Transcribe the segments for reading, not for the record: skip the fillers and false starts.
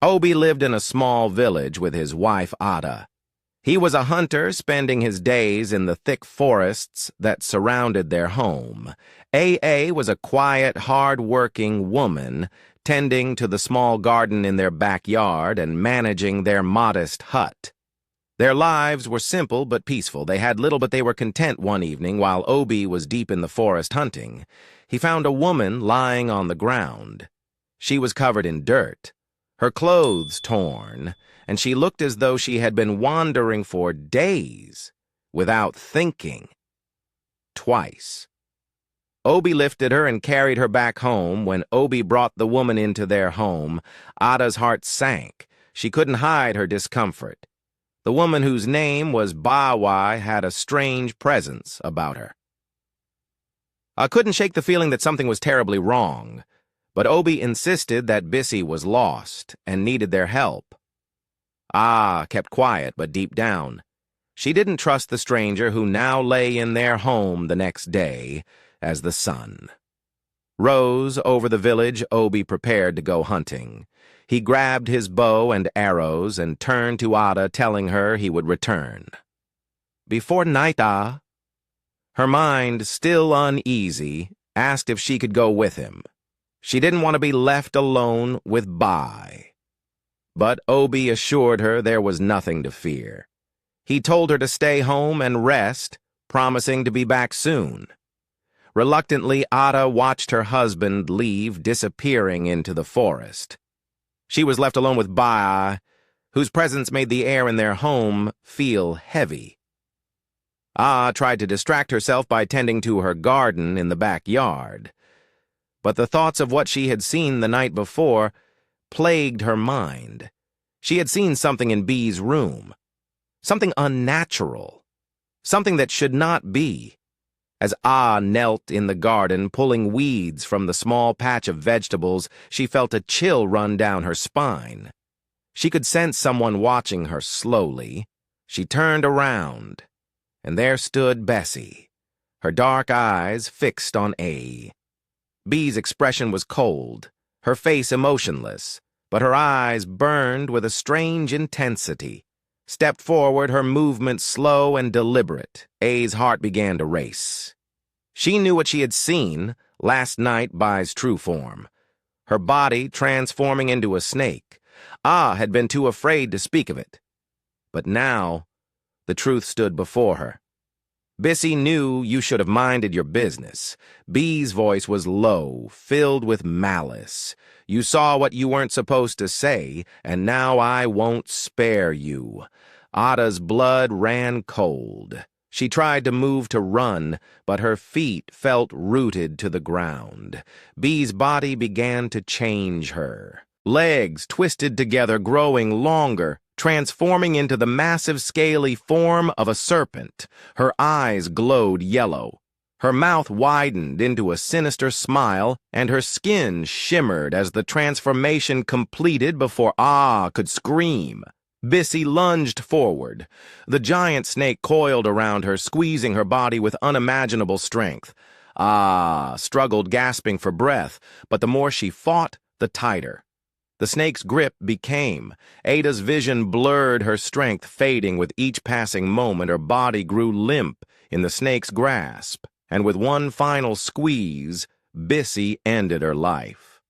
Obie lived in a small village with his wife Adah. He was a hunter spending his days in the thick forests that surrounded their home. AA was a quiet, hard-working woman tending to the small garden in their backyard and managing their modest hut. Their lives were simple but peaceful. They had little, but they were content. One evening, while Obie was deep in the forest hunting, he found a woman lying on the ground. She was covered in dirt, her clothes torn, and she looked as though she had been wandering for days without thinking twice. Obie lifted her and carried her back home. When Obie brought the woman into their home, Adah's heart sank. She couldn't hide her discomfort. The woman, whose name was Bawa, had a strange presence about her. I couldn't shake the feeling that something was terribly wrong, but Obie insisted that Bissy was lost and needed their help. Kept quiet, but deep down, she didn't trust the stranger who now lay in their home the next day as the sun rose over the village. Obie prepared to go hunting. He grabbed his bow and arrows and turned to Adah, telling her he would return before night. Her mind, still uneasy, asked if she could go with him. She didn't want to be left alone with Bai. But Obie assured her there was nothing to fear. He told her to stay home and rest, promising to be back soon. Reluctantly, Adah watched her husband leave, disappearing into the forest. She was left alone with Bai, whose presence made the air in their home feel heavy. Tried to distract herself by tending to her garden in the backyard. But the thoughts of what she had seen the night before plagued her mind. She had seen something in B's room, something unnatural, something that should not be. As knelt in the garden, pulling weeds from the small patch of vegetables, she felt a chill run down her spine. She could sense someone watching her slowly. She turned around, and there stood Bissy, her dark eyes fixed on A. B's expression was cold, her face emotionless, but her eyes burned with a strange intensity. Stepped forward, her movements slow and deliberate. A's heart began to race. She knew what she had seen last night, Bai's true form, her body transforming into a snake. Had been too afraid to speak of it. But now, the truth stood before her. Bissy knew you should have minded your business. B's voice was low, filled with malice. You saw what you weren't supposed to say, and now I won't spare you. Adah's blood ran cold. She tried to move to run, but her feet felt rooted to the ground. B's body began to change her. Legs twisted together, growing longer, transforming into the massive scaly form of a serpent. Her eyes glowed yellow. Her mouth widened into a sinister smile, and her skin shimmered as the transformation completed before could scream. Bissy lunged forward. The giant snake coiled around her, squeezing her body with unimaginable strength. Struggled, gasping for breath, but the more she fought, the tighter the snake's grip became. Adah's vision blurred, her strength fading with each passing moment. Her body grew limp in the snake's grasp, and with one final squeeze, Bissy ended her life.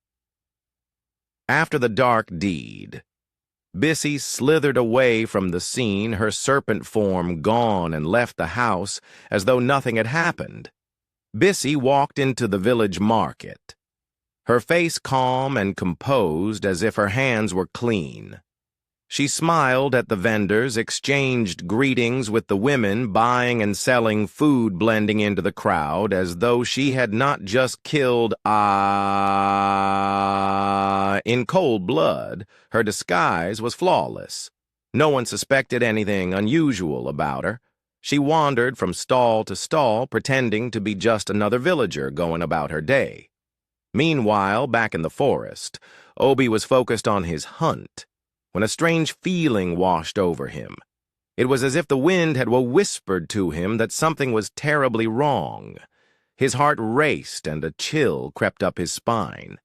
After the dark deed, Bissy slithered away from the scene, her serpent form gone, and left the house as though nothing had happened. Bissy walked into the village market, her face calm and composed as if her hands were clean. She smiled at the vendors, exchanged greetings with the women buying and selling food, blending into the crowd as though she had not just killed in cold blood. Her disguise was flawless. No one suspected anything unusual about her. She wandered from stall to stall, pretending to be just another villager going about her day. Meanwhile, back in the forest, Obie was focused on his hunt when a strange feeling washed over him. It was as if the wind had whispered to him that something was terribly wrong. His heart raced and a chill crept up his spine.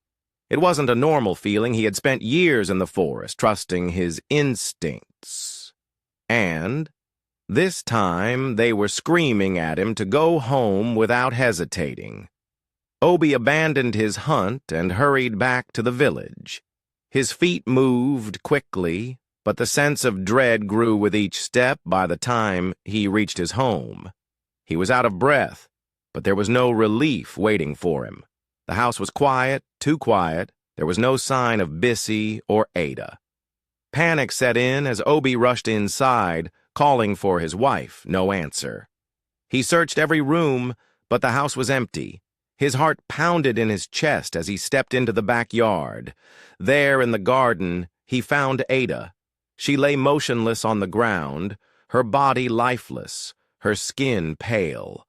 It wasn't a normal feeling. He had spent years in the forest, trusting his instincts. And this time they were screaming at him to go home without hesitating. Obie abandoned his hunt and hurried back to the village. His feet moved quickly, but the sense of dread grew with each step by the time he reached his home. He was out of breath, but there was no relief waiting for him. The house was quiet, too quiet. There was no sign of Bissy or Adah. Panic set in as Obie rushed inside, calling for his wife. No answer. He searched every room, but the house was empty. His heart pounded in his chest as he stepped into the backyard. There in the garden, he found Adah. She lay motionless on the ground, her body lifeless, her skin pale.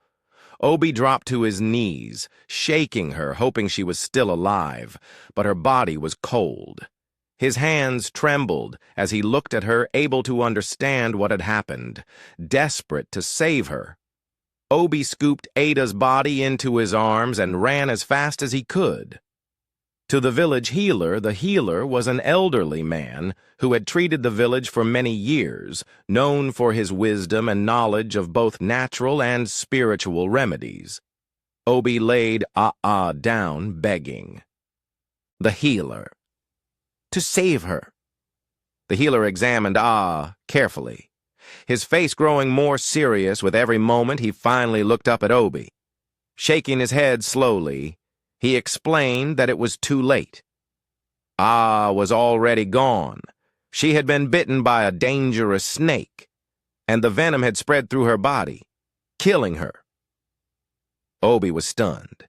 Obie dropped to his knees, shaking her, hoping she was still alive, but her body was cold. His hands trembled as he looked at her, able to understand what had happened, desperate to save her. Obie scooped Adah's body into his arms and ran as fast as he could. To the village healer, the healer was an elderly man who had treated the village for many years, known for his wisdom and knowledge of both natural and spiritual remedies. Obie laid Adah down, begging. The healer. To save her. The healer examined Adah carefully. His face growing more serious with every moment, he finally looked up at Obie. Shaking his head slowly, he explained that it was too late. Adah was already gone. She had been bitten by a dangerous snake, and the venom had spread through her body, killing her. Obie was stunned.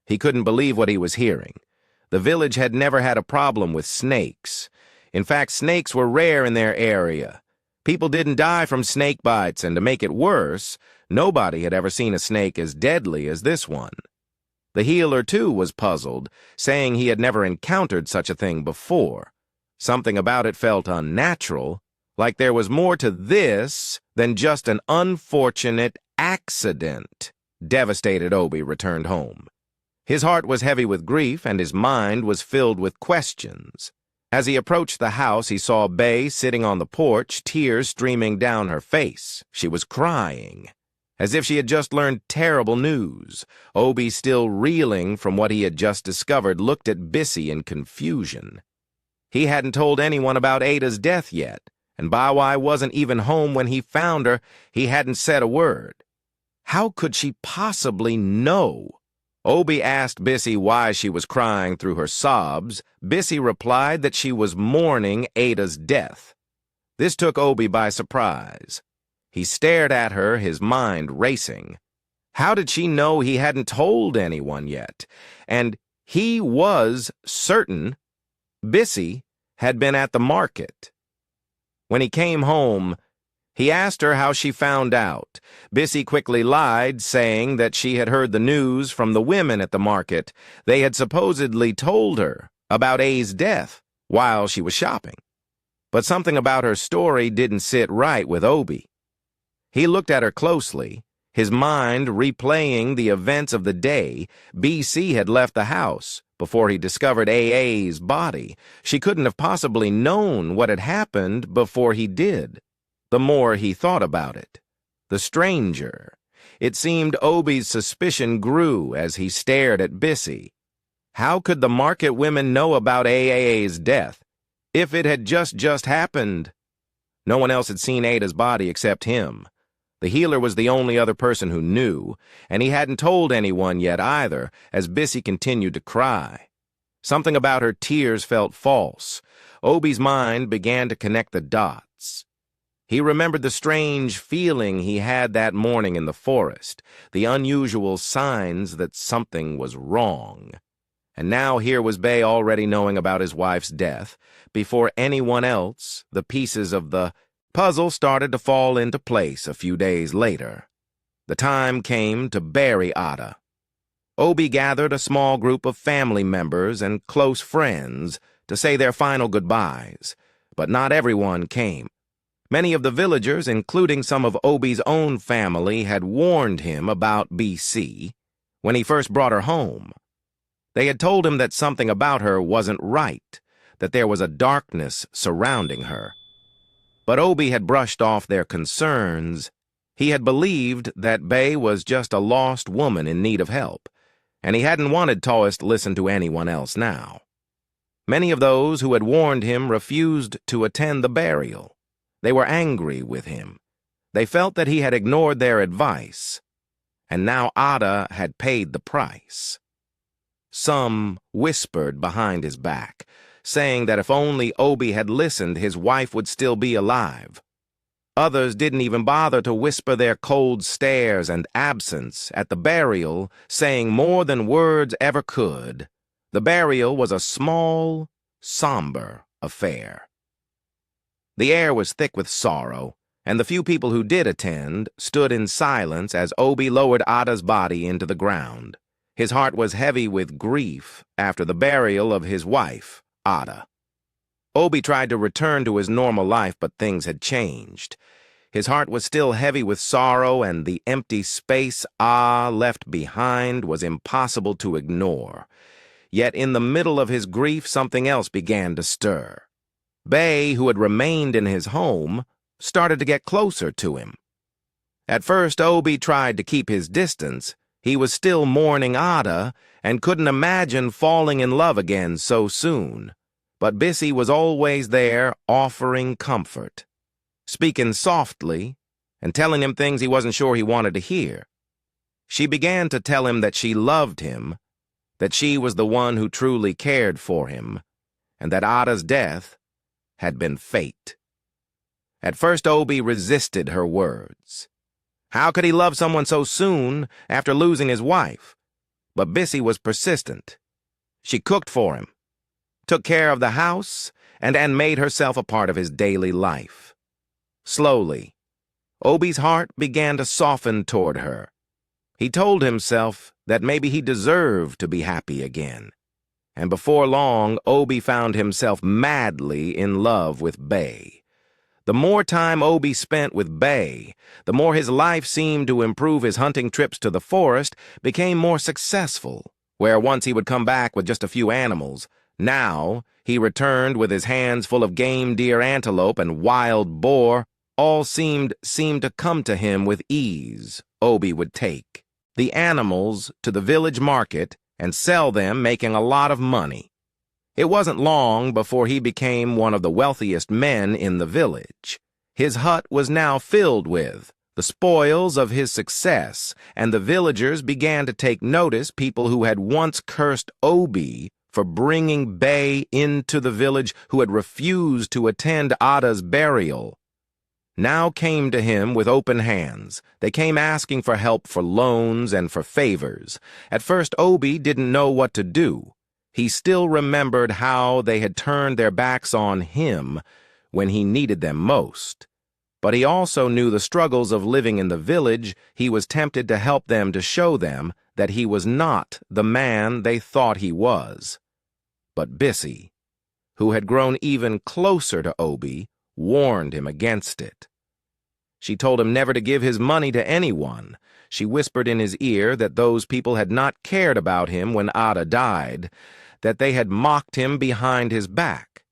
He couldn't believe what he was hearing. The village had never had a problem with snakes. In fact, snakes were rare in their area. People didn't die from snake bites, and to make it worse, nobody had ever seen a snake as deadly as this one. The healer, too, was puzzled, saying he had never encountered such a thing before. Something about it felt unnatural, like there was more to this than just an unfortunate accident. Devastated, Obie returned home. His heart was heavy with grief, and his mind was filled with questions. As he approached the house, he saw Bay sitting on the porch, tears streaming down her face. She was crying, as if she had just learned terrible news. Obie, still reeling from what he had just discovered, looked at Bissy in confusion. He hadn't told anyone about Adah's death yet, and Bawai wasn't even home when he found her. He hadn't said a word. How could she possibly know? Obie asked Bissy why she was crying through her sobs. Bissy replied that she was mourning Adah's death. This took Obie by surprise. He stared at her, his mind racing. How did she know he hadn't told anyone yet? And he was certain Bissy had been at the market. When he came home, he asked her how she found out. Bissy quickly lied, saying that she had heard the news from the women at the market. They had supposedly told her about A's death while she was shopping. But something about her story didn't sit right with Obie. He looked at her closely, his mind replaying the events of the day. BC had left the house before he discovered AA's body. She couldn't have possibly known what had happened before he did. The more he thought about it, the stranger. It seemed Obie's suspicion grew as he stared at Bissy. How could the market women know about AA's death if it had just happened? No one else had seen Adah's body except him. The healer was the only other person who knew, and he hadn't told anyone yet either, as Bissy continued to cry. Something about her tears felt false. Obie's mind began to connect the dots. He remembered the strange feeling he had that morning in the forest, the unusual signs that something was wrong. And now here was Bay already knowing about his wife's death. Before anyone else, the pieces of the puzzle started to fall into place a few days later. The time came to bury Adah. Obie gathered a small group of family members and close friends to say their final goodbyes, but not everyone came. Many of the villagers, including some of Obie's own family, had warned him about BC when he first brought her home. They had told him that something about her wasn't right, that there was a darkness surrounding her. But Obie had brushed off their concerns. He had believed that Bay was just a lost woman in need of help, and he hadn't wanted Toast to listen to anyone else now. Many of those who had warned him refused to attend the burial. They were angry with him. They felt that he had ignored their advice, and now Adah had paid the price. Some whispered behind his back, saying that if only Obie had listened, his wife would still be alive. Others didn't even bother to whisper their cold stares and absence at the burial, saying more than words ever could. The burial was a small, somber affair. The air was thick with sorrow, and the few people who did attend stood in silence as Obie lowered Adah's body into the ground. His heart was heavy with grief after the burial of his wife, Adah. Obie tried to return to his normal life, but things had changed. His heart was still heavy with sorrow, and the empty space left behind was impossible to ignore. Yet in the middle of his grief, something else began to stir. Bay, who had remained in his home, started to get closer to him. At first, Obie tried to keep his distance. He was still mourning Adah and couldn't imagine falling in love again so soon. But Bissy was always there, offering comfort, speaking softly and telling him things he wasn't sure he wanted to hear. She began to tell him that she loved him, that she was the one who truly cared for him, and that Adah's death had been fate. At first, Obie resisted her words. How could he love someone so soon after losing his wife? But Bissy was persistent. She cooked for him, took care of the house, and made herself a part of his daily life. Slowly, Obie's heart began to soften toward her. He told himself that maybe he deserved to be happy again. And before long, Obie found himself madly in love with Bay. The more time Obie spent with Bay, the more his life seemed to improve. His hunting trips to the forest became more successful, where once he would come back with just a few animals. Now he returned with his hands full of game deer, antelope, and wild boar. All seemed to come to him with ease. Obie would take the animals to the village market and sell them, making a lot of money. It wasn't long before he became one of the wealthiest men in the village. His hut was now filled with the spoils of his success, and the villagers began to take notice. People who had once cursed Obie for bringing Bay into the village, who had refused to attend Adah's burial, now came to him with open hands. They came asking for help, for loans, and for favors. At first, Obie didn't know what to do. He still remembered how they had turned their backs on him when he needed them most. But he also knew the struggles of living in the village. He was tempted to help them, to show them that he was not the man they thought he was. But Bissy, who had grown even closer to Obie, warned him against it. She told him never to give his money to anyone. She whispered in his ear that those people had not cared about him when Adah died, that they had mocked him behind his back.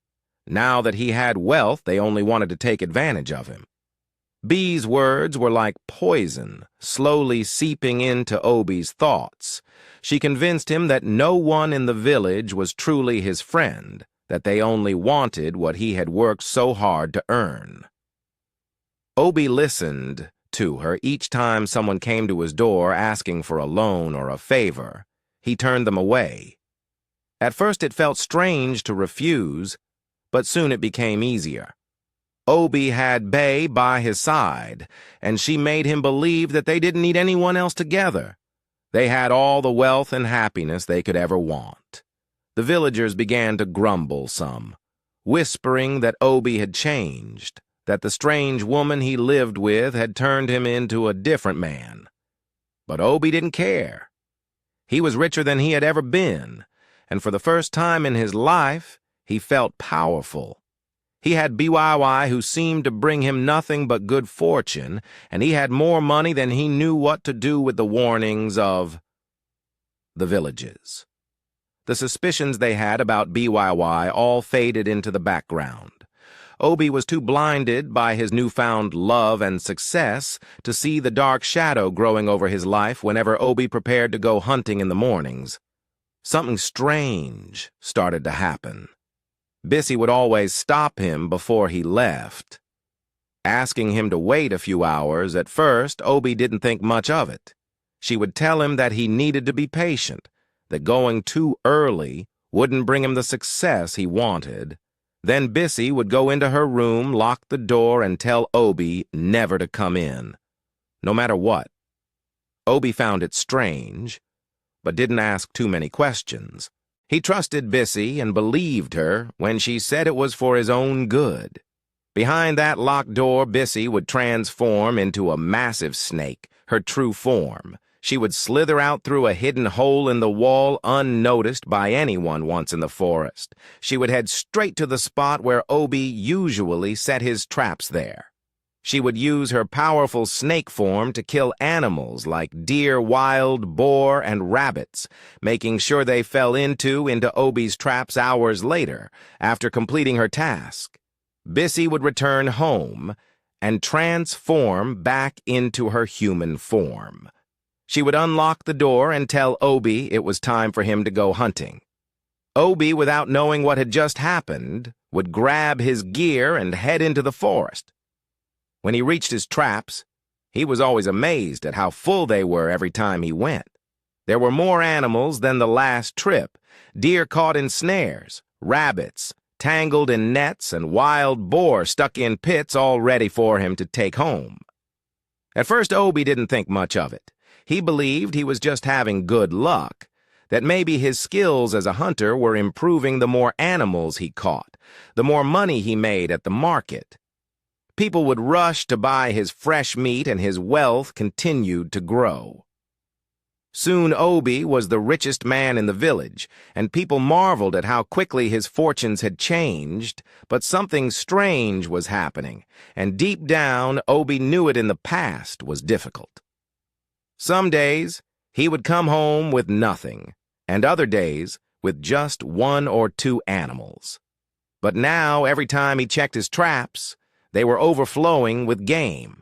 Now that he had wealth, they only wanted to take advantage of him. Bee's words were like poison, slowly seeping into Obie's thoughts. She convinced him that no one in the village was truly his friend, that they only wanted what he had worked so hard to earn. Obie listened to her each time someone came to his door asking for a loan or a favor. He turned them away. At first it felt strange to refuse, but soon it became easier. Obie had Bay by his side, and she made him believe that they didn't need anyone else together. They had all the wealth and happiness they could ever want. The villagers began to grumble some, whispering that Obie had changed, that the strange woman he lived with had turned him into a different man. But Obie didn't care. He was richer than he had ever been, and for the first time in his life, he felt powerful. He had BYY who seemed to bring him nothing but good fortune, and he had more money than he knew what to do with the warnings of the villages. The suspicions they had about BYY all faded into the background. Obie was too blinded by his newfound love and success to see the dark shadow growing over his life whenever Obie prepared to go hunting in the mornings. Something strange started to happen. Bissy would always stop him before he left. Asking him to wait a few hours, at first, Obie didn't think much of it. She would tell him that he needed to be patient, that going too early wouldn't bring him the success he wanted. Then Bissy would go into her room, lock the door, and tell Obie never to come in, no matter what. Obie found it strange, but didn't ask too many questions. He trusted Bissy and believed her when she said it was for his own good. Behind that locked door, Bissy would transform into a massive snake, her true form. She would slither out through a hidden hole in the wall unnoticed by anyone once in the forest. She would head straight to the spot where Obie usually set his traps there. She would use her powerful snake form to kill animals like deer, wild boar, and rabbits, making sure they fell into Obie's traps hours later, after completing her task. Bissy would return home and transform back into her human form. She would unlock the door and tell Obie it was time for him to go hunting. Obie, without knowing what had just happened, would grab his gear and head into the forest. When he reached his traps, he was always amazed at how full they were every time he went. There were more animals than the last trip: deer caught in snares, rabbits tangled in nets, and wild boar stuck in pits all ready for him to take home. At first, Obie didn't think much of it. He believed he was just having good luck, that maybe his skills as a hunter were improving the more animals he caught, the more money he made at the market. People would rush to buy his fresh meat, and his wealth continued to grow. Soon Obie was the richest man in the village, and people marveled at how quickly his fortunes had changed, but something strange was happening, and deep down Obie knew it in the past was difficult. Some days he would come home with nothing, and other days with just 1 or 2 animals. But now, every time he checked his traps, they were overflowing with game.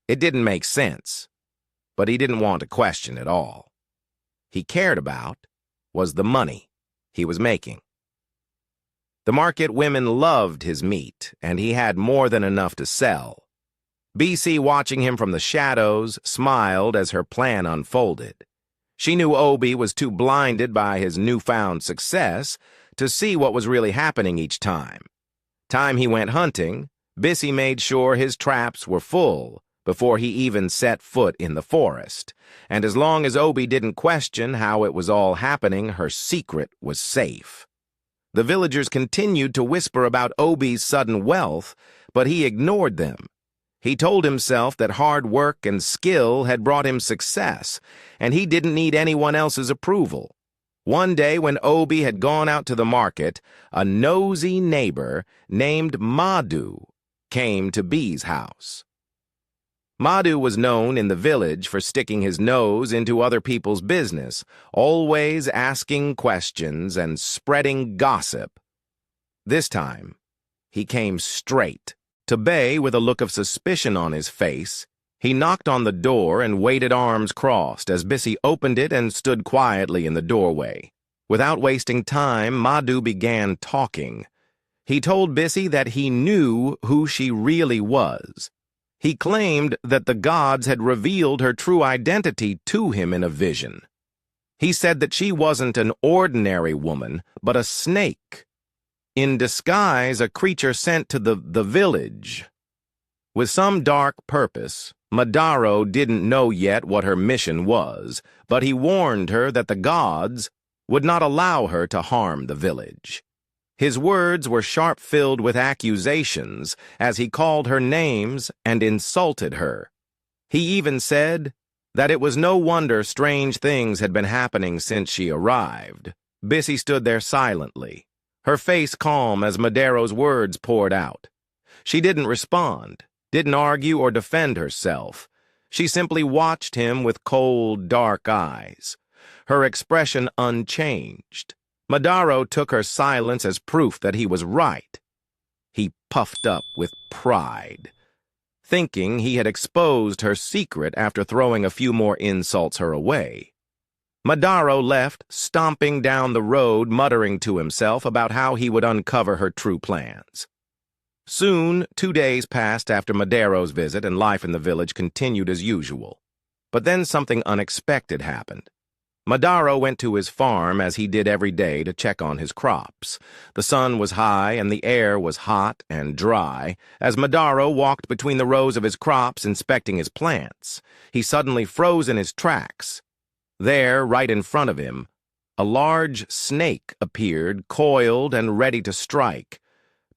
It didn't make sense, but he didn't want to question it all. He cared about was the money he was making. The market women loved his meat, and he had more than enough to sell. Bissy, watching him from the shadows, smiled as her plan unfolded. She knew Obie was too blinded by his newfound success to see what was really happening each time. Time he went hunting, Bissy made sure his traps were full before he even set foot in the forest, and as long as Obie didn't question how it was all happening, her secret was safe. The villagers continued to whisper about Obie's sudden wealth, but he ignored them. He told himself that hard work and skill had brought him success, and he didn't need anyone else's approval. One day when Obie had gone out to the market, a nosy neighbor named Madhu came to Bee's house. Madhu was known in the village for sticking his nose into other people's business, always asking questions and spreading gossip. This time, he came straight to Bay with a look of suspicion on his face. He knocked on the door and waited arms crossed as Bissy opened it and stood quietly in the doorway. Without wasting time, Madhu began talking. He told Bissy that he knew who she really was. He claimed that the gods had revealed her true identity to him in a vision. He said that she wasn't an ordinary woman, but a snake. In disguise, a creature sent to the village. With some dark purpose, Madaro didn't know yet what her mission was, but he warned her that the gods would not allow her to harm the village. His words were sharp-filled with accusations as he called her names and insulted her. He even said that it was no wonder strange things had been happening since she arrived. Bissy stood there silently, her face calm as Madaro's words poured out. She didn't respond, didn't argue or defend herself. She simply watched him with cold, dark eyes, her expression unchanged. Madaro took her silence as proof that he was right. He puffed up with pride, thinking he had exposed her secret after throwing a few more insults her way. Madaro left, stomping down the road, muttering to himself about how he would uncover her true plans. Soon, 2 days passed after Madaro's visit, and life in the village continued as usual. But then something unexpected happened. Madaro went to his farm as he did every day to check on his crops. The sun was high and the air was hot and dry. As Madaro walked between the rows of his crops inspecting his plants, he suddenly froze in his tracks. There, right in front of him, a large snake appeared, coiled and ready to strike.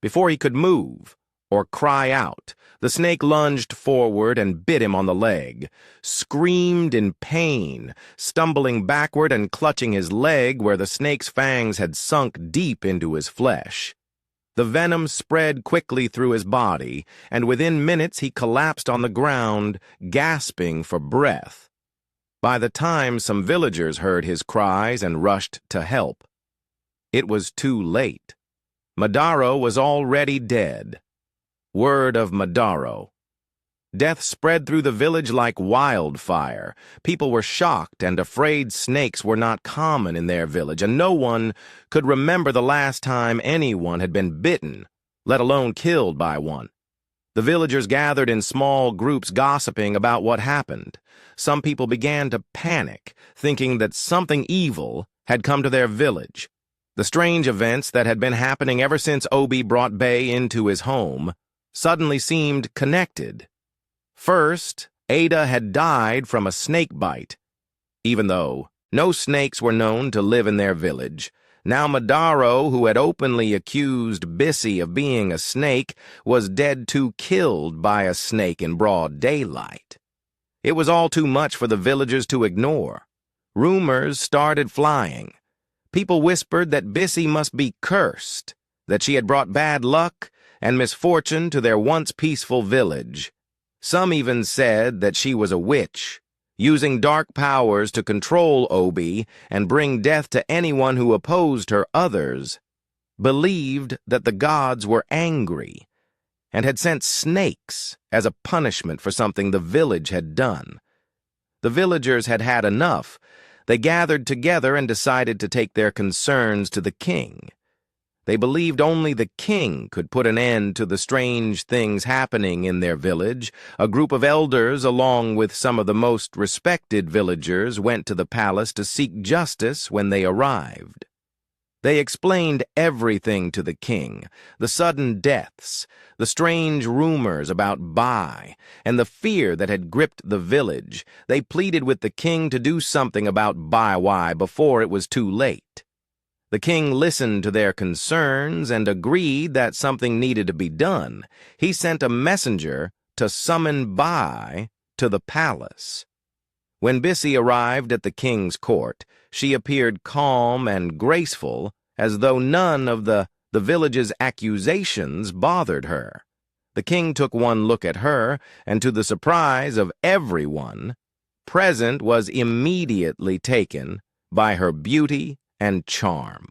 Before he could move or cry out, the snake lunged forward and bit him on the leg, screamed in pain, stumbling backward and clutching his leg where the snake's fangs had sunk deep into his flesh. The venom spread quickly through his body, and within minutes he collapsed on the ground, gasping for breath. By the time some villagers heard his cries and rushed to help, it was too late. Madaro was already dead. Word of Madaro. Death spread through the village like wildfire. People were shocked and afraid snakes were not common in their village, and no one could remember the last time anyone had been bitten, let alone killed by one. The villagers gathered in small groups gossiping about what happened. Some people began to panic, thinking that something evil had come to their village. The strange events that had been happening ever since Obie brought Bay into his home suddenly seemed connected. First, Adah had died from a snake bite. Even though no snakes were known to live in their village, now Madaro, who had openly accused Bissy of being a snake, was dead too, killed by a snake in broad daylight. It was all too much for the villagers to ignore. Rumors started flying. People whispered that Bissy must be cursed, that she had brought bad luck and misfortune to their once peaceful village. Some even said that she was a witch, using dark powers to control Obie and bring death to anyone who opposed her. Others believed that the gods were angry and had sent snakes as a punishment for something the village had done. The villagers had had enough. They gathered together and decided to take their concerns to the king. They believed only the king could put an end to the strange things happening in their village. A group of elders, along with some of the most respected villagers, went to the palace to seek justice when they arrived. They explained everything to the king: the sudden deaths, the strange rumors about Bai, and the fear that had gripped the village. They pleaded with the king to do something about Bai before it was too late. The king listened to their concerns and agreed that something needed to be done. He sent a messenger to summon Bai to the palace. When Bissy arrived at the king's court, she appeared calm and graceful, as though none of the village's accusations bothered her. The king took one look at her, and to the surprise of everyone present, was immediately taken by her beauty and charm.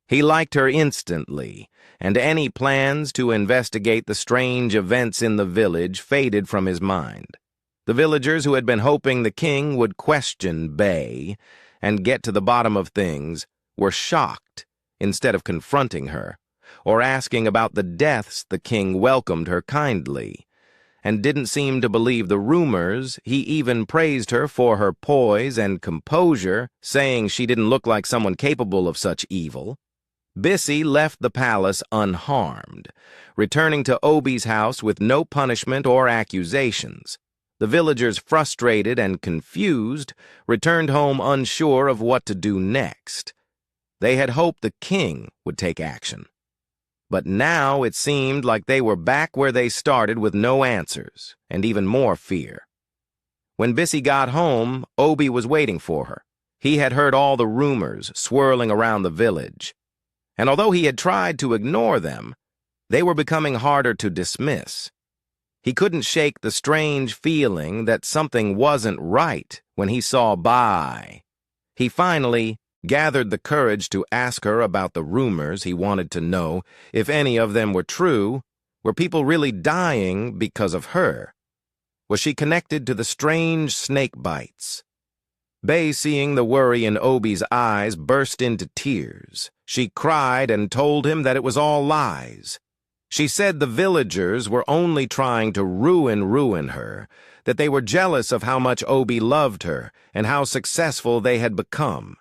He liked her instantly, and any plans to investigate the strange events in the village faded from his mind. The villagers who had been hoping the king would question Bay and get to the bottom of things were shocked. Instead of confronting her or asking about the deaths, the king welcomed her kindly and didn't seem to believe the rumors. He even praised her for her poise and composure, saying she didn't look like someone capable of such evil. Bissy left the palace unharmed, returning to Obie's house with no punishment or accusations. The villagers, frustrated and confused, returned home unsure of what to do next. They had hoped the king would take action. But now it seemed like they were back where they started, with no answers and even more fear. When Bissy got home, Obie was waiting for her. He had heard all the rumors swirling around the village, and although he had tried to ignore them, they were becoming harder to dismiss. He couldn't shake the strange feeling that something wasn't right when he saw Bai. He finally gathered the courage to ask her about the rumors. He wanted to know if any of them were true. Were people really dying because of her? Was she connected to the strange snake bites? Bay, seeing the worry in Obie's eyes, burst into tears. She cried and told him that it was all lies. She said the villagers were only trying to ruin her, that they were jealous of how much Obie loved her and how successful they had become.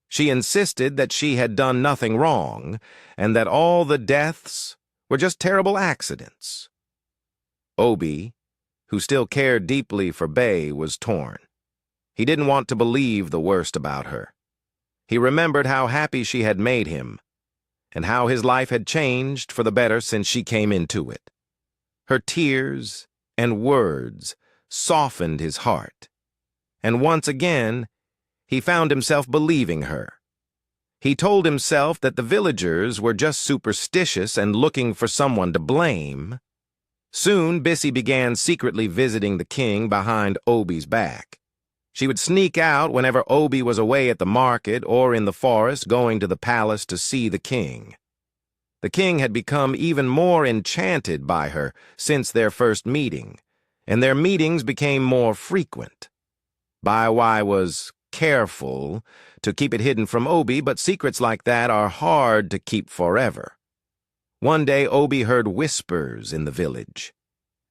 She insisted that she had done nothing wrong and that all the deaths were just terrible accidents. Obie, who still cared deeply for Bay, was torn. He didn't want to believe the worst about her. He remembered how happy she had made him, and how his life had changed for the better since she came into it. Her tears and words softened his heart, and once again he found himself believing her. He told himself that the villagers were just superstitious and looking for someone to blame. Soon Bissy began secretly visiting the king behind Obie's back. She would sneak out whenever Obie was away at the market or in the forest going to the palace to see the king. The king had become even more enchanted by her since their first meeting, and their meetings became more frequent. Biwai was careful to keep it hidden from Obie, but secrets like that are hard to keep forever. One day Obie heard whispers in the village.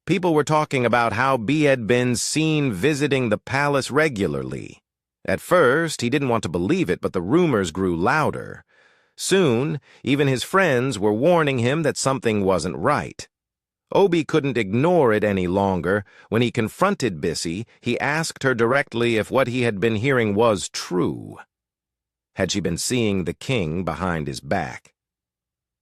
People were talking about how Bee had been seen visiting the palace regularly. At first, he didn't want to believe it, but the rumors grew louder. Soon, even his friends were warning him that something wasn't right. Obie couldn't ignore it any longer. When he confronted Bissy, he asked her directly if what he had been hearing was true. Had she been seeing the king behind his back?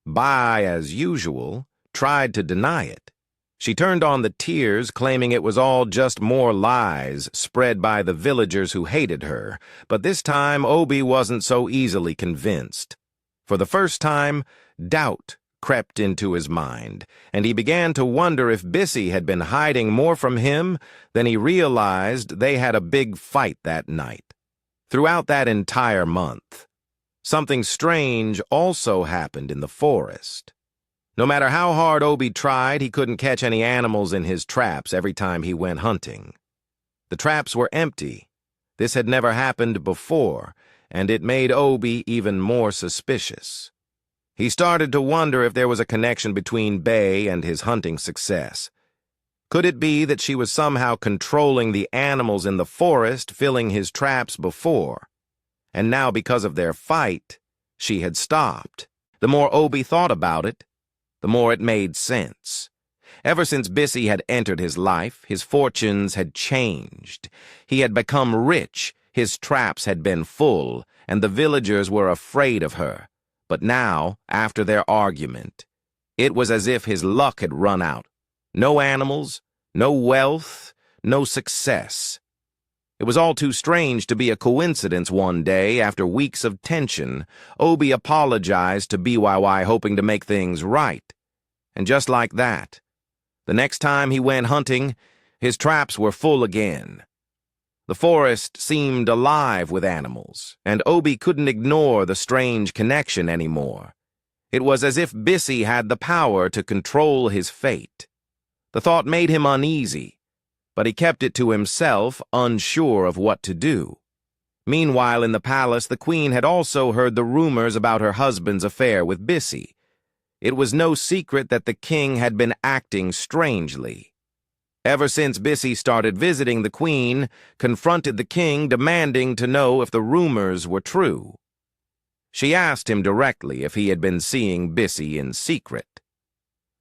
Bai, as usual, tried to deny it. She turned on the tears, claiming it was all just more lies spread by the villagers who hated her, but this time Obie wasn't so easily convinced. For the first time, doubt crept into his mind, and he began to wonder if Bissy had been hiding more from him than he realized. They had a big fight that night. Throughout that entire month, something strange also happened in the forest. No matter how hard Obie tried, he couldn't catch any animals in his traps every time he went hunting. The traps were empty. This had never happened before, and it made Obie even more suspicious. He started to wonder if there was a connection between Bay and his hunting success. Could it be that she was somehow controlling the animals in the forest, filling his traps before? And now, because of their fight, she had stopped. The more Obie thought about it, the more it made sense. Ever since Bissy had entered his life, his fortunes had changed. He had become rich, his traps had been full, and the villagers were afraid of her. But now, after their argument, it was as if his luck had run out. No animals, no wealth, no success. It was all too strange to be a coincidence. One day, after weeks of tension, Obie apologized to BYY, hoping to make things right. And just like that, the next time he went hunting, his traps were full again. The forest seemed alive with animals, and Obie couldn't ignore the strange connection anymore. It was as if Bissy had the power to control his fate. The thought made him uneasy, but he kept it to himself, unsure of what to do. Meanwhile, in the palace, the queen had also heard the rumors about her husband's affair with Bissy. It was no secret that the king had been acting strangely. Ever since Bissy started visiting, the queen confronted the king, demanding to know if the rumors were true. She asked him directly if he had been seeing Bissy in secret.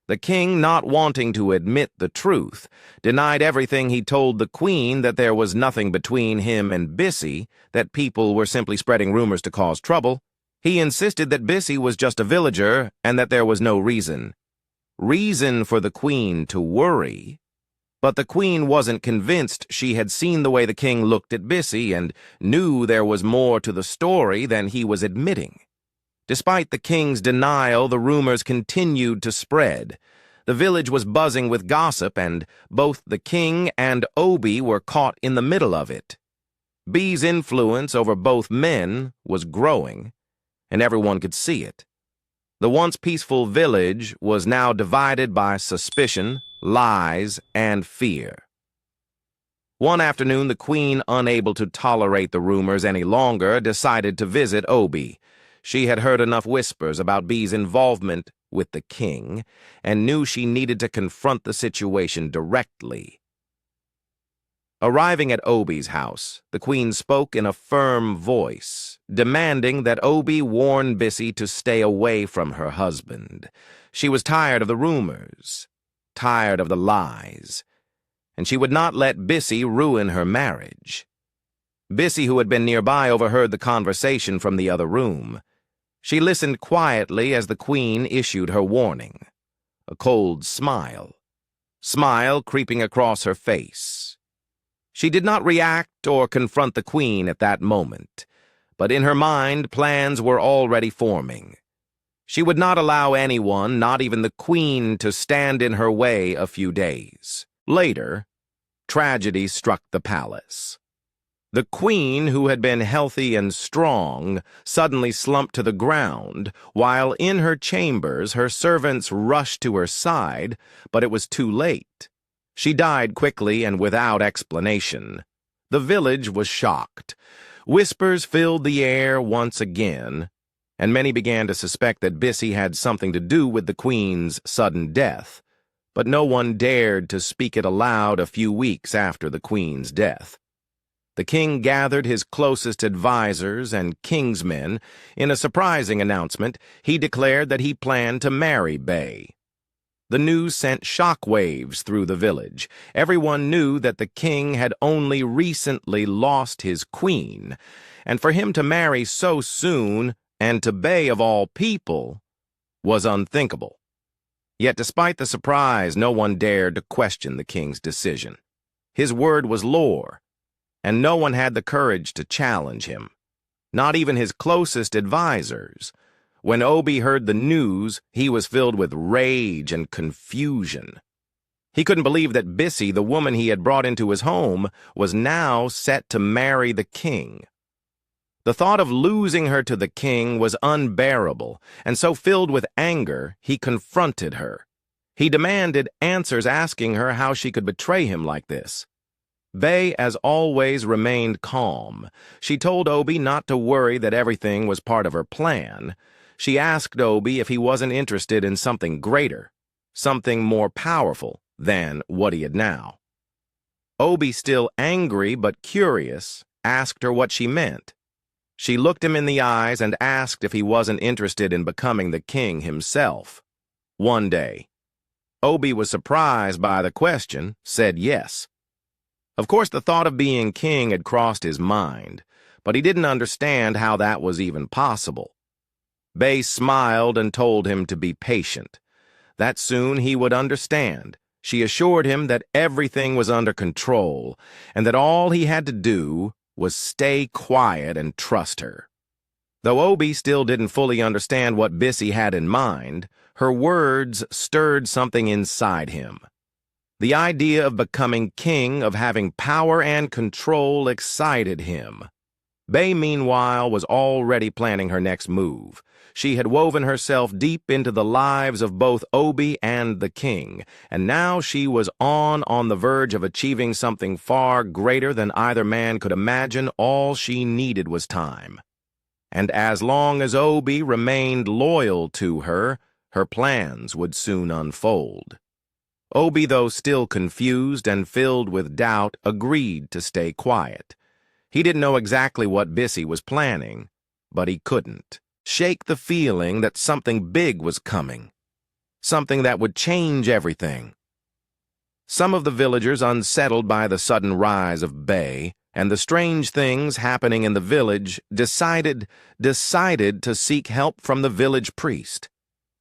The king, not wanting to admit the truth, denied everything. He told the queen that there was nothing between him and Bissy, that people were simply spreading rumors to cause trouble. He insisted that Bissy was just a villager and that there was no reason for the queen to worry. But the queen wasn't convinced. She had seen the way the king looked at Bissy and knew there was more to the story than he was admitting. Despite the king's denial, the rumors continued to spread. The village was buzzing with gossip, and both the king and Obie were caught in the middle of it. Bee's influence over both men was growing, and everyone could see it. The once peaceful village was now divided by suspicion, lies, and fear. One afternoon, the queen, unable to tolerate the rumors any longer, decided to visit Obie. She had heard enough whispers about Bee's involvement with the king and knew she needed to confront the situation directly. Arriving at Obie's house, the queen spoke in a firm voice, demanding that Obie warn Bissy to stay away from her husband. She was tired of the rumors, tired of the lies, and she would not let Bissy ruin her marriage. Bissy, who had been nearby, overheard the conversation from the other room. She listened quietly as the queen issued her warning. A cold smile creeping across her face. She did not react or confront the queen at that moment, but in her mind plans were already forming. She would not allow anyone, not even the queen, to stand in her way a few days. Later, tragedy struck the palace. The queen, who had been healthy and strong, suddenly slumped to the ground, while in her chambers her servants rushed to her side, but it was too late. She died quickly and without explanation. The village was shocked. Whispers filled the air once again, and many began to suspect that Bissy had something to do with the queen's sudden death, but no one dared to speak it aloud a few weeks after the queen's death. The king gathered his closest advisers and kingsmen. In a surprising announcement, he declared that he planned to marry Bay. The news sent shockwaves through the village. Everyone knew that the king had only recently lost his queen, and for him to marry so soon, and to Bay of all people, was unthinkable. Yet despite the surprise, no one dared to question the king's decision. His word was law, and no one had the courage to challenge him, not even his closest advisers. When Obie heard the news, he was filled with rage and confusion. He couldn't believe that Bissy, the woman he had brought into his home, was now set to marry the king. The thought of losing her to the king was unbearable, and so filled with anger, he confronted her. He demanded answers, asking her how she could betray him like this. Bay, as always, remained calm. She told Obie not to worry, that everything was part of her plan. She asked Obie if he wasn't interested in something greater, something more powerful than what he had now. Obie, still angry but curious, asked her what she meant. She looked him in the eyes and asked if he wasn't interested in becoming the king himself. One day, Obie was surprised by the question, said yes. Of course, the thought of being king had crossed his mind, but he didn't understand how that was even possible. Bay smiled and told him to be patient, that soon he would understand. She assured him that everything was under control, and that all he had to do was stay quiet and trust her. Though Obie still didn't fully understand what Bissy had in mind, her words stirred something inside him. The idea of becoming king, of having power and control, excited him. Bay, meanwhile, was already planning her next move. She had woven herself deep into the lives of both Obie and the king, and now she was on the verge of achieving something far greater than either man could imagine. All she needed was time. And as long as Obie remained loyal to her, her plans would soon unfold. Obie, though still confused and filled with doubt, agreed to stay quiet. He didn't know exactly what Bissy was planning, but he couldn't shake the feeling that something big was coming, something that would change everything. Some of the villagers, unsettled by the sudden rise of Bay and the strange things happening in the village, decided to seek help from the village priest.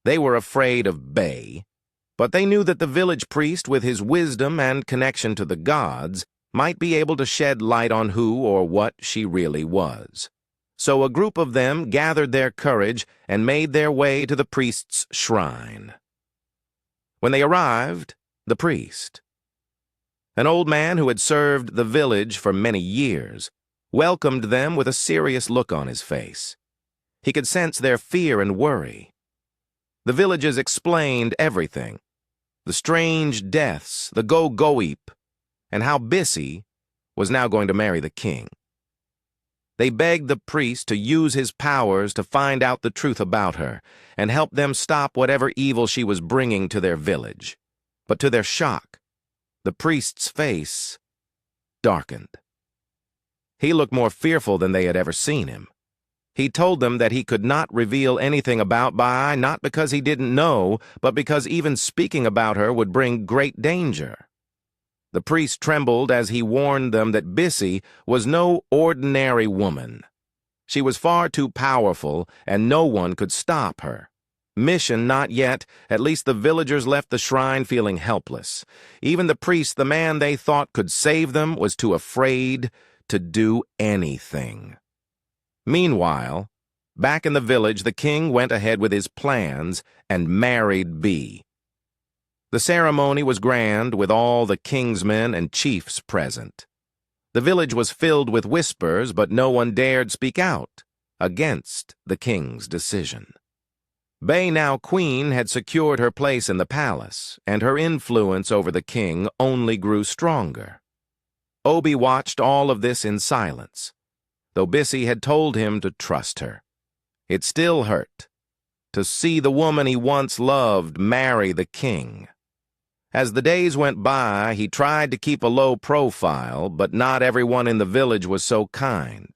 They were afraid of Bay, but they knew that the village priest, with his wisdom and connection to the gods, might be able to shed light on who or what she really was. So a group of them gathered their courage and made their way to the priest's shrine. When they arrived, the priest, an old man who had served the village for many years, welcomed them with a serious look on his face. He could sense their fear and worry. The villagers explained everything: the strange deaths, the go-go-eep, and how Bissy was now going to marry the king. They begged the priest to use his powers to find out the truth about her and help them stop whatever evil she was bringing to their village. But to their shock, the priest's face darkened. He looked more fearful than they had ever seen him. He told them that he could not reveal anything about Bai, not because he didn't know, but because even speaking about her would bring great danger. The priest trembled as he warned them that Bissy was no ordinary woman. She was far too powerful, and no one could stop her. Mission not yet. At least the villagers left the shrine feeling helpless. Even the priest, the man they thought could save them, was too afraid to do anything. Meanwhile, back in the village, the king went ahead with his plans and married Bee. The ceremony was grand, with all the king's men and chiefs present. The village was filled with whispers, but no one dared speak out against the king's decision. Bai, now queen, had secured her place in the palace, and her influence over the king only grew stronger. Obie watched all of this in silence, though Bissy had told him to trust her. It still hurt to see the woman he once loved marry the king. As the days went by, he tried to keep a low profile, but not everyone in the village was so kind.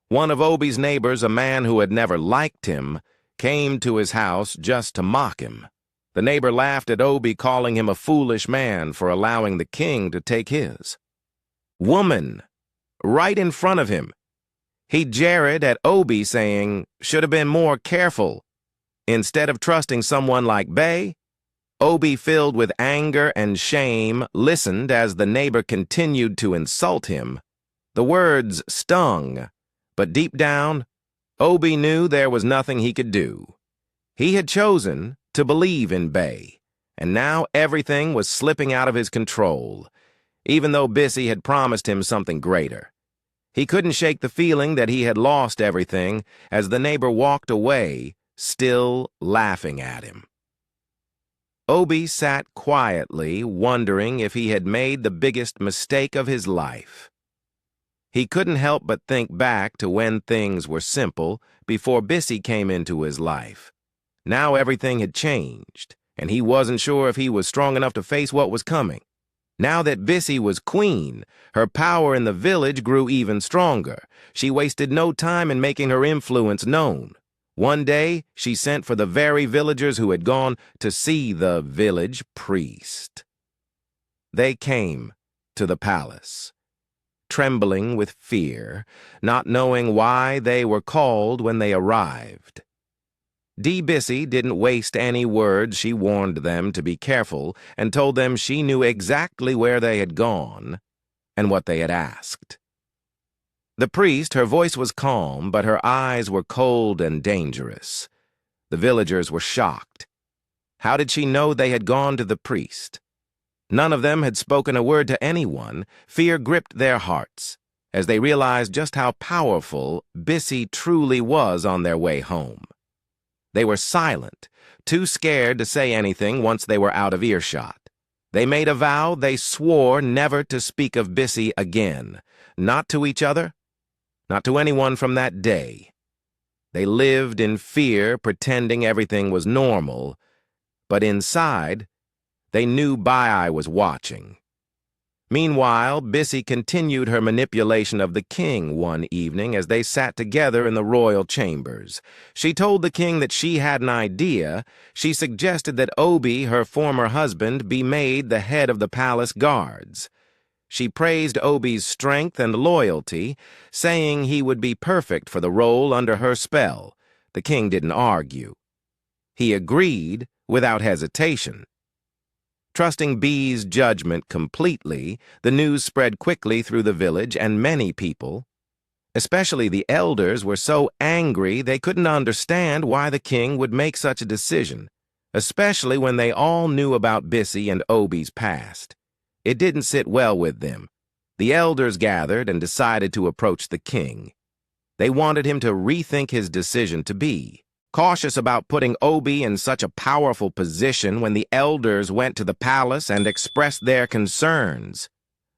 One of Obie's neighbors, a man who had never liked him, came to his house just to mock him. The neighbor laughed at Obie, calling him a foolish man for allowing the king to take his woman right in front of him. He jeered at Obie, saying, "Should have been more careful." Instead of trusting someone like Bai, Obie, filled with anger and shame, listened as the neighbor continued to insult him. The words stung, but deep down, Obie knew there was nothing he could do. He had chosen to believe in Bai, and now everything was slipping out of his control, even though Bissy had promised him something greater. He couldn't shake the feeling that he had lost everything as the neighbor walked away, still laughing at him. Obie sat quietly, wondering if he had made the biggest mistake of his life. He couldn't help but think back to when things were simple before Bissy came into his life. Now everything had changed, and he wasn't sure if he was strong enough to face what was coming. Now that Bissy was queen, her power in the village grew even stronger. She wasted no time in making her influence known. One day, she sent for the very villagers who had gone to see the village priest. They came to the palace, trembling with fear, not knowing why they were called when they arrived. Bissy didn't waste any words. She warned them to be careful and told them she knew exactly where they had gone and what they had asked. The priest, her voice was calm, but her eyes were cold and dangerous. The villagers were shocked. How did she know they had gone to the priest? None of them had spoken a word to anyone. Fear gripped their hearts as they realized just how powerful Bissy truly was on their way home. They were silent, too scared to say anything once they were out of earshot. They made a vow. They swore never to speak of Bissy again, not to each other, not to anyone from that day. They lived in fear, pretending everything was normal, but inside, they knew Bai was watching. Meanwhile, Bissy continued her manipulation of the king one evening as they sat together in the royal chambers. She told the king that she had an idea. She suggested that Obie, her former husband, be made the head of the palace guards. She praised Obie's strength and loyalty, saying he would be perfect for the role under her spell. The king didn't argue. He agreed without hesitation. Trusting Bee's judgment completely, the news spread quickly through the village, and many people, especially the elders, were so angry they couldn't understand why the king would make such a decision, especially when they all knew about Bissy and Obie's past. It didn't sit well with them. The elders gathered and decided to approach the king. They wanted him to rethink his decision to be cautious about putting Obie in such a powerful position when the elders went to the palace and expressed their concerns.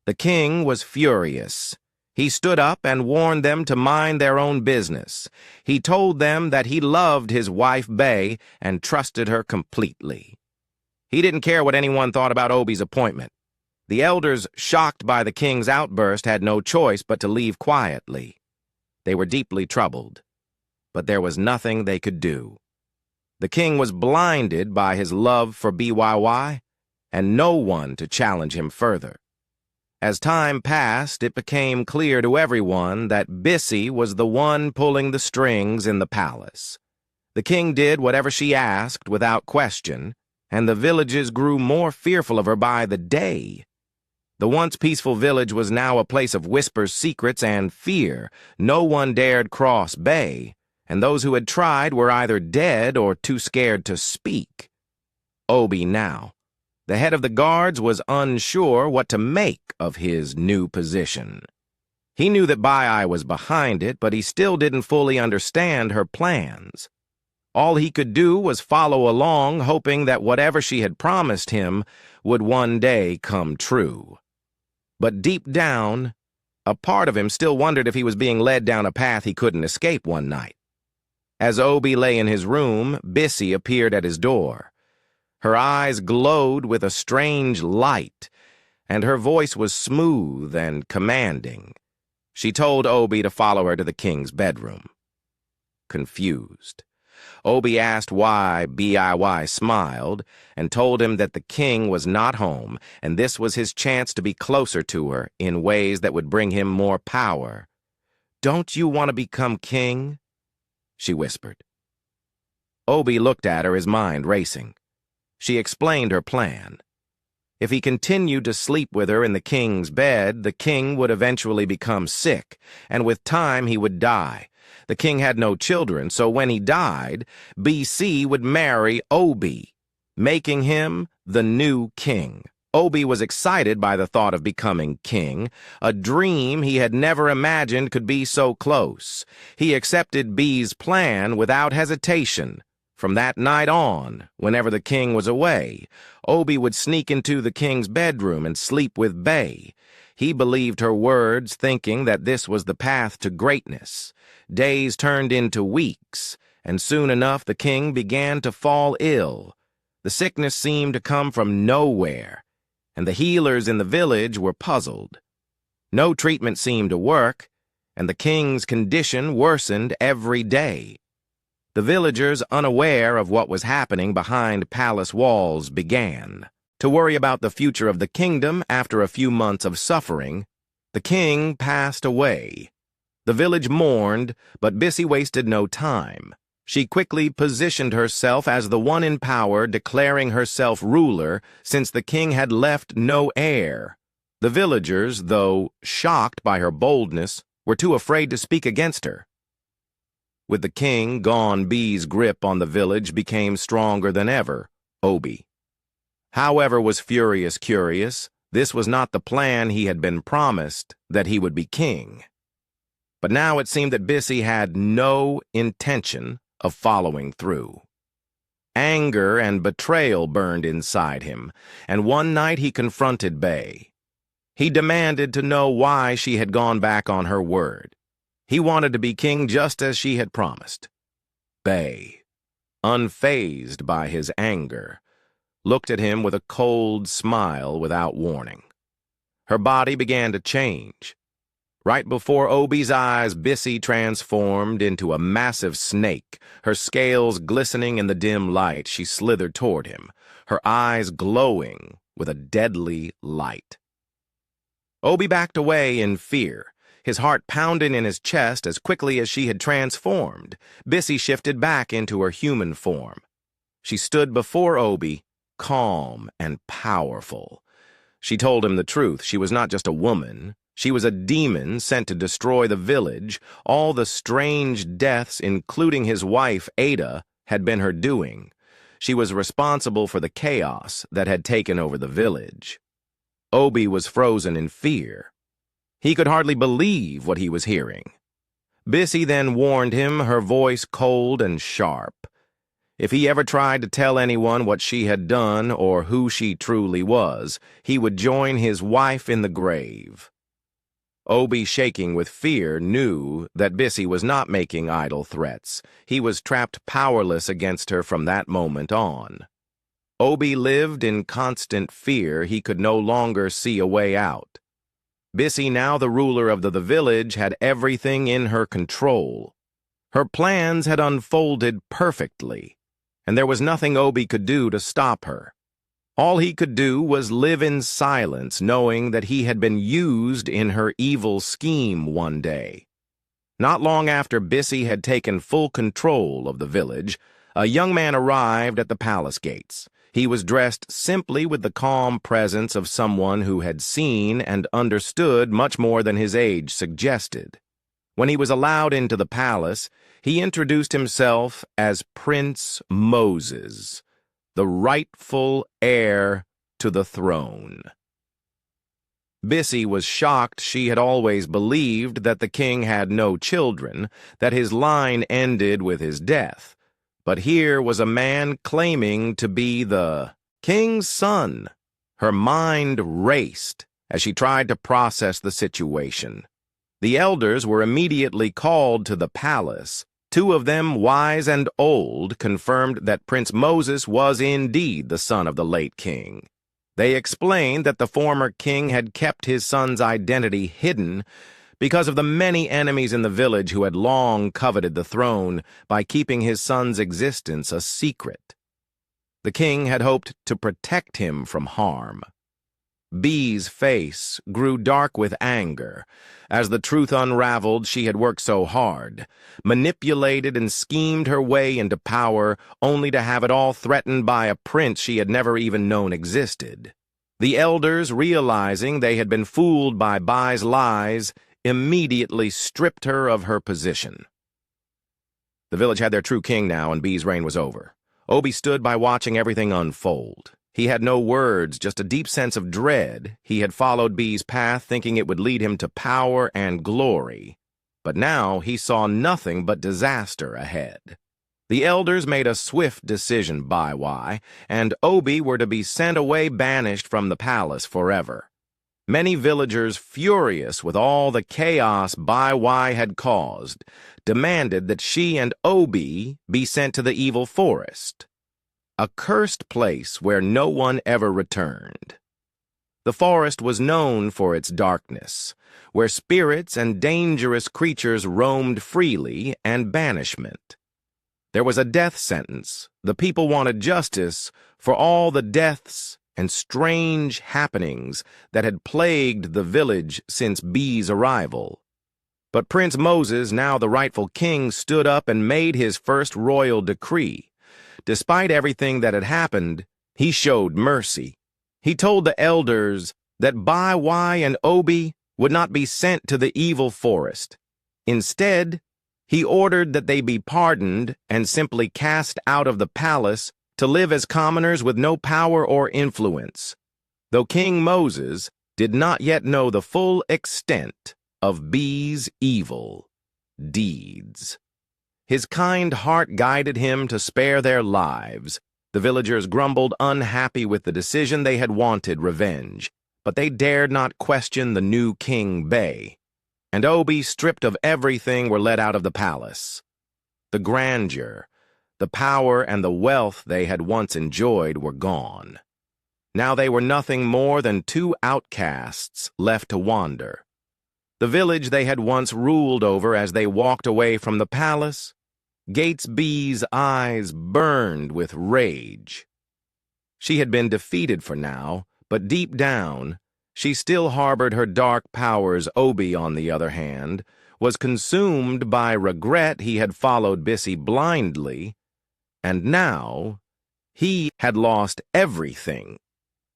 The king was furious. He stood up and warned them to mind their own business. He told them that he loved his wife, Bay, and trusted her completely. He didn't care what anyone thought about Obie's appointment. The elders, shocked by the king's outburst, had no choice but to leave quietly. They were deeply troubled, but there was nothing they could do. The king was blinded by his love for BYY, and no one to challenge him further. As time passed, it became clear to everyone that Bissy was the one pulling the strings in the palace. The king did whatever she asked without question, and the villages grew more fearful of her by the day. The once peaceful village was now a place of whispers, secrets, and fear. No one dared cross Bay, and those who had tried were either dead or too scared to speak. Obie now, the head of the guards, was unsure what to make of his new position. He knew that Bai was behind it, but he still didn't fully understand her plans. All he could do was follow along, hoping that whatever she had promised him would one day come true. But deep down, a part of him still wondered if he was being led down a path he couldn't escape one night. As Obie lay in his room, Bissy appeared at his door. Her eyes glowed with a strange light, and her voice was smooth and commanding. She told Obie to follow her to the king's bedroom. Confused, Obie asked why BIY smiled and told him that the king was not home, and this was his chance to be closer to her in ways that would bring him more power. "Don't you want to become king?" she whispered. Obie looked at her, his mind racing. She explained her plan. If he continued to sleep with her in the king's bed, the king would eventually become sick, and with time he would die. The king had no children, so when he died, BC would marry Obie, making him the new king. Obie was excited by the thought of becoming king, a dream he had never imagined could be so close. He accepted B's plan without hesitation. From that night on, whenever the king was away, Obie would sneak into the king's bedroom and sleep with Bay. He believed her words, thinking that this was the path to greatness. Days turned into weeks, and soon enough the king began to fall ill. The sickness seemed to come from nowhere, and the healers in the village were puzzled. No treatment seemed to work, and the king's condition worsened every day. The villagers, unaware of what was happening behind palace walls, began to worry about the future of the kingdom. After a few months of suffering, the king passed away. The village mourned, but Bissy wasted no time. She quickly positioned herself as the one in power, declaring herself ruler since the king had left no heir. The villagers, though shocked by her boldness, were too afraid to speak against her. With the king gone, B's grip on the village became stronger than ever. Obie, however, was curious. This was not the plan he had been promised, that he would be king. But now it seemed that Bissy had no intention of following through. Anger and betrayal burned inside him, and one night he confronted Bay. He demanded to know why she had gone back on her word. He wanted to be king just as she had promised. Bay, unfazed by his anger, looked at him with a cold smile without warning. Her body began to change. Right before Obie's eyes, Bissy transformed into a massive snake. Her scales glistening in the dim light, she slithered toward him, her eyes glowing with a deadly light. Obie backed away in fear, his heart pounding in his chest as quickly as she had transformed. Bissy shifted back into her human form. She stood before Obie, calm and powerful. She told him the truth. She was not just a woman. She was a demon sent to destroy the village. All the strange deaths, including his wife, Adah, had been her doing. She was responsible for the chaos that had taken over the village. Obie was frozen in fear. He could hardly believe what he was hearing. Bissy then warned him, her voice cold and sharp. If he ever tried to tell anyone what she had done or who she truly was, he would join his wife in the grave. Obie, shaking with fear, knew that Bissy was not making idle threats. He was trapped powerless against her from that moment on. Obie lived in constant fear he could no longer see a way out. Bissy, now the ruler of the village, had everything in her control. Her plans had unfolded perfectly, and there was nothing Obie could do to stop her. All he could do was live in silence, knowing that he had been used in her evil scheme one day. Not long after Bissy had taken full control of the village, a young man arrived at the palace gates. He was dressed simply with the calm presence of someone who had seen and understood much more than his age suggested. When he was allowed into the palace, he introduced himself as Prince Moses, the rightful heir to the throne. Bissy was shocked. She had always believed that the king had no children, that his line ended with his death. But here was a man claiming to be the king's son. Her mind raced as she tried to process the situation. The elders were immediately called to the palace. Two of them, wise and old, confirmed that Prince Moses was indeed the son of the late king. They explained that the former king had kept his son's identity hidden because of the many enemies in the village who had long coveted the throne by keeping his son's existence a secret. The king had hoped to protect him from harm. Bee's face grew dark with anger. As the truth unraveled, she had worked so hard, manipulated and schemed her way into power, only to have it all threatened by a prince she had never even known existed. The elders, realizing they had been fooled by Bee's lies, immediately stripped her of her position. The village had their true king now, and Bee's reign was over. Obie stood by watching everything unfold. He had no words, just a deep sense of dread. He had followed Bee's path, thinking it would lead him to power and glory. But now he saw nothing but disaster ahead. The elders made a swift decision by why, and Obie were to be sent away, banished from the palace forever. Many villagers, furious with all the chaos Bai had caused, demanded that she and Obie be sent to the evil forest, a cursed place where no one ever returned. The forest was known for its darkness, where spirits and dangerous creatures roamed freely, and banishment. There was a death sentence. The people wanted justice for all the deaths and strange happenings that had plagued the village since Bee's arrival. But Prince Moses, now the rightful king, stood up and made his first royal decree. Despite everything that had happened, he showed mercy. He told the elders that Bai and Obie would not be sent to the evil forest. Instead, he ordered that they be pardoned and simply cast out of the palace to live as commoners with no power or influence, though King Moses did not yet know the full extent of Bee's evil deeds. His kind heart guided him to spare their lives. The villagers grumbled, unhappy with the decision. They had wanted revenge, but they dared not question the new King Bay. And Obie, stripped of everything, were led out of the palace. The grandeur, the power, and the wealth they had once enjoyed were gone. Now they were nothing more than two outcasts left to wander. The village they had once ruled over, as they walked away from the palace, Bee's eyes burned with rage. She had been defeated for now, but deep down, she still harbored her dark powers. Obie, on the other hand, was consumed by regret. He had followed Bissy blindly, and now he had lost everything.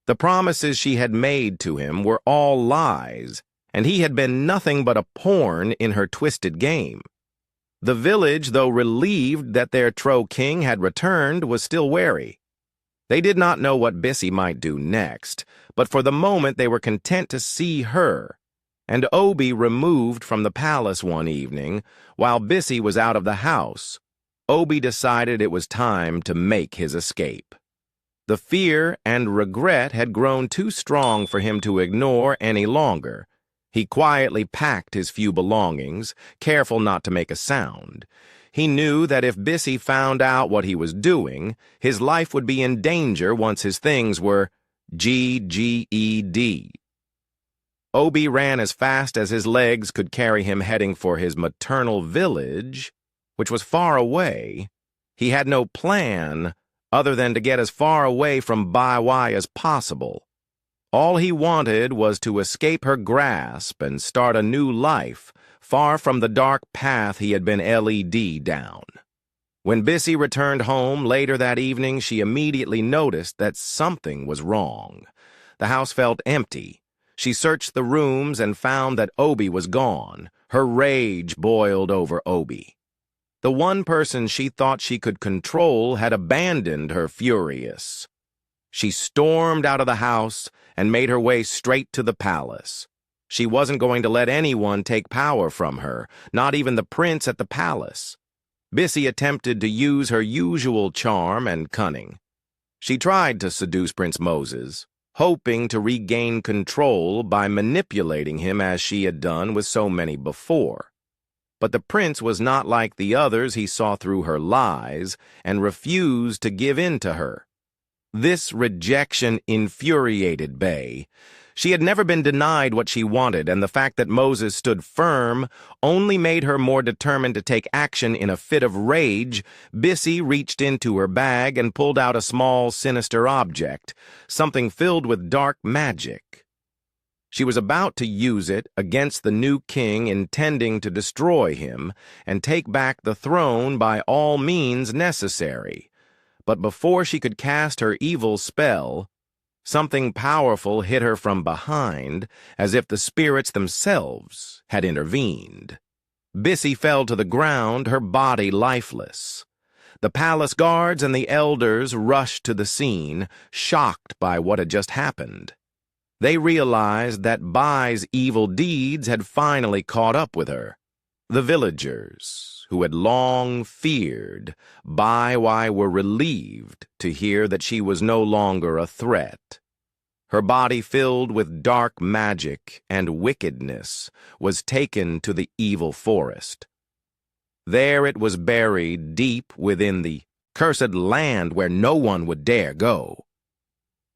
The promises she had made to him were all lies, and he had been nothing but a pawn in her twisted game. The village, though relieved that their true king had returned, was still wary. They did not know what Bissy might do next, but for the moment they were content to see her and Obie removed from the palace one evening while Bissy was out of the house. Obie decided it was time to make his escape. The fear and regret had grown too strong for him to ignore any longer. He quietly packed his few belongings, careful not to make a sound. He knew that if Bissy found out what he was doing, his life would be in danger once his things were GGED. Obie ran as fast as his legs could carry him, heading for his maternal village, which was far away. He had no plan other than to get as far away from Bissy as possible. All he wanted was to escape her grasp and start a new life, far from the dark path he had been led down. When Bissy returned home later that evening, she immediately noticed that something was wrong. The house felt empty. She searched the rooms and found that Obie was gone. Her rage boiled over Obie. The one person she thought she could control had abandoned her, furious. She stormed out of the house and made her way straight to the palace. She wasn't going to let anyone take power from her, not even the prince at the palace. Bissy attempted to use her usual charm and cunning. She tried to seduce Prince Moses, hoping to regain control by manipulating him as she had done with so many before. But the prince was not like the others. He saw through her lies and refused to give in to her. This rejection infuriated Bay. She had never been denied what she wanted, and the fact that Moses stood firm only made her more determined to take action. In a fit of rage, Bissy reached into her bag and pulled out a small, sinister object, something filled with dark magic. She was about to use it against the new king, intending to destroy him and take back the throne by all means necessary. But before she could cast her evil spell, something powerful hit her from behind, as if the spirits themselves had intervened. Bissy fell to the ground, her body lifeless. The palace guards and the elders rushed to the scene, shocked by what had just happened. They realized that Bai's evil deeds had finally caught up with her. The villagers, who had long feared Bai, were relieved to hear that she was no longer a threat. Her body, filled with dark magic and wickedness, was taken to the evil forest. There it was buried deep within the cursed land where no one would dare go.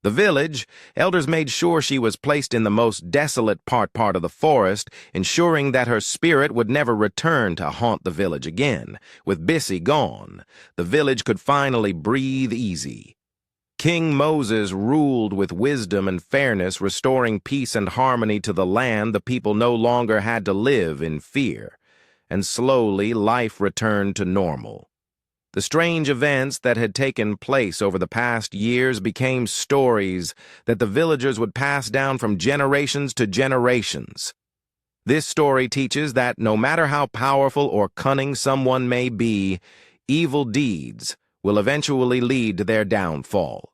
The village elders made sure she was placed in the most desolate part of the forest, ensuring that her spirit would never return to haunt the village again. With Bissy gone, the village could finally breathe easy. King Moses ruled with wisdom and fairness, restoring peace and harmony to the land. The people no longer had to live in fear, and slowly life returned to normal. The strange events that had taken place over the past years became stories that the villagers would pass down from generations to generations. This story teaches that no matter how powerful or cunning someone may be, evil deeds will eventually lead to their downfall.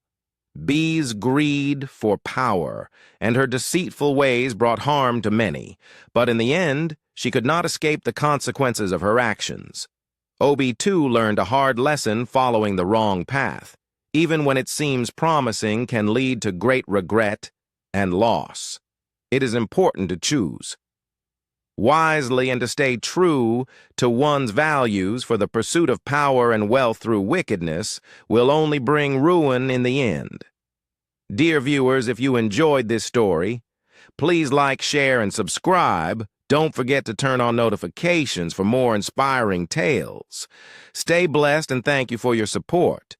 Bee's greed for power and her deceitful ways brought harm to many, but in the end, she could not escape the consequences of her actions. Obie, too, learned a hard lesson. Following the wrong path, even when it seems promising, can lead to great regret and loss. It is important to choose wisely and to stay true to one's values, for the pursuit of power and wealth through wickedness will only bring ruin in the end. Dear viewers, if you enjoyed this story, please like, share, and subscribe. Don't forget to turn on notifications for more inspiring tales. Stay blessed, and thank you for your support.